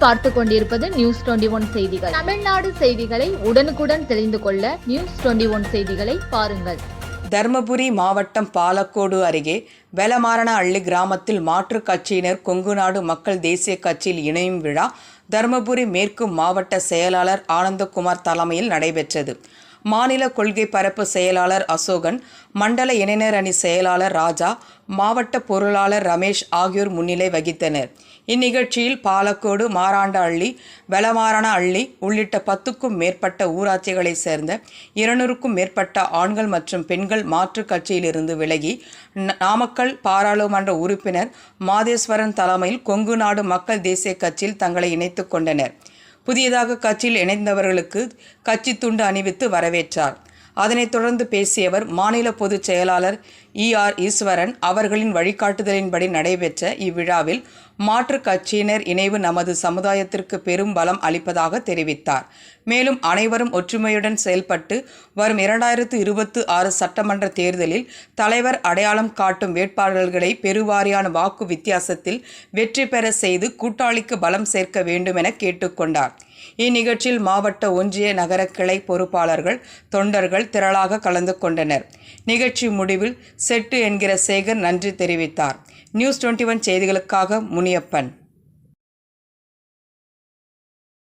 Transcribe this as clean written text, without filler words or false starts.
நீங்கள் பார்த்து கொண்டிருப்பது நியூஸ் 21 செய்திகள். தமிழ்நாடு செய்திகளை உடனுக்குடன் தெரிந்து கொள்ள நியூஸ் 21 செய்திகளை பாருங்கள். தர்மபுரி மாவட்டம் பாலக்கோடு அருகே வெலமாரணஅள்ளி கிராமத்தில் மாற்றுக் கட்சியினர் கொங்குநாடு மக்கள் தேசிய கட்சியில் இணையும் விழா தர்மபுரி மேற்கு மாவட்ட செயலாளர் ஆனந்தகுமார் தலைமையில் நடைபெற்றது. மாநில கொள்கை பரப்பு செயலாளர் அசோகன், மண்டல இளைஞர் அணி செயலாளர் ராஜா, மாவட்ட பொருளாளர் ரமேஷ் ஆகியோர் முன்னிலை வகித்தனர். இந்நிகழ்ச்சியில் பாலக்கோடு, மாராண்டஅள்ளி, வெலமாரணஅள்ளி உள்ளிட்ட 10க்கும் மேற்பட்ட ஊராட்சிகளைச் சேர்ந்த 200க்கும் மேற்பட்ட ஆண்கள் மற்றும் பெண்கள் மாற்றுக் கட்சியிலிருந்து விலகி நாமக்கல் பாராளுமன்ற உறுப்பினர் மாதேஸ்வரன் தலைமையில் கொங்குநாடு மக்கள் தேசிய கட்சியில் தங்களை இணைத்துக் கொண்டனர். புதியதாக கட்சியில் இணைந்தவர்களுக்கு கட்சி துண்டு அணிவித்து வரவேற்றார். அதனைத் தொடர்ந்து பேசியவர், மாநில பொதுச் செயலாளர் ER ஈஸ்வரன் அவர்களின் வழிகாட்டுதலின்படி நடைபெற்ற இவ்விழாவில் மாற்றுக் கட்சியினர் இணைவு நமது சமுதாயத்திற்கு பெரும் பலம் அளிப்பதாக தெரிவித்தார். மேலும் அனைவரும் ஒற்றுமையுடன் செயல்பட்டு வரும் 2026 சட்டமன்ற தேர்தலில் தலைவர் அடையாளம் காட்டும் வேட்பாளர்களை பெருவாரியான வாக்கு வித்தியாசத்தில் வெற்றி பெற செய்து கூட்டாளிக்கு பலம் சேர்க்க வேண்டும் என கேட்டுக்கொண்டார். இந்நிகழ்ச்சியில் மாவட்ட, ஒன்றிய, நகர கிளை பொறுப்பாளர்கள், தொண்டர்கள் திரளாக கலந்து கொண்டனர். நிகழ்ச்சி முடிவில் செட்டு என்கிற சேகர் நன்றி தெரிவித்தார். நியூஸ் 21 செய்திகளுக்காக முனியப்பன்.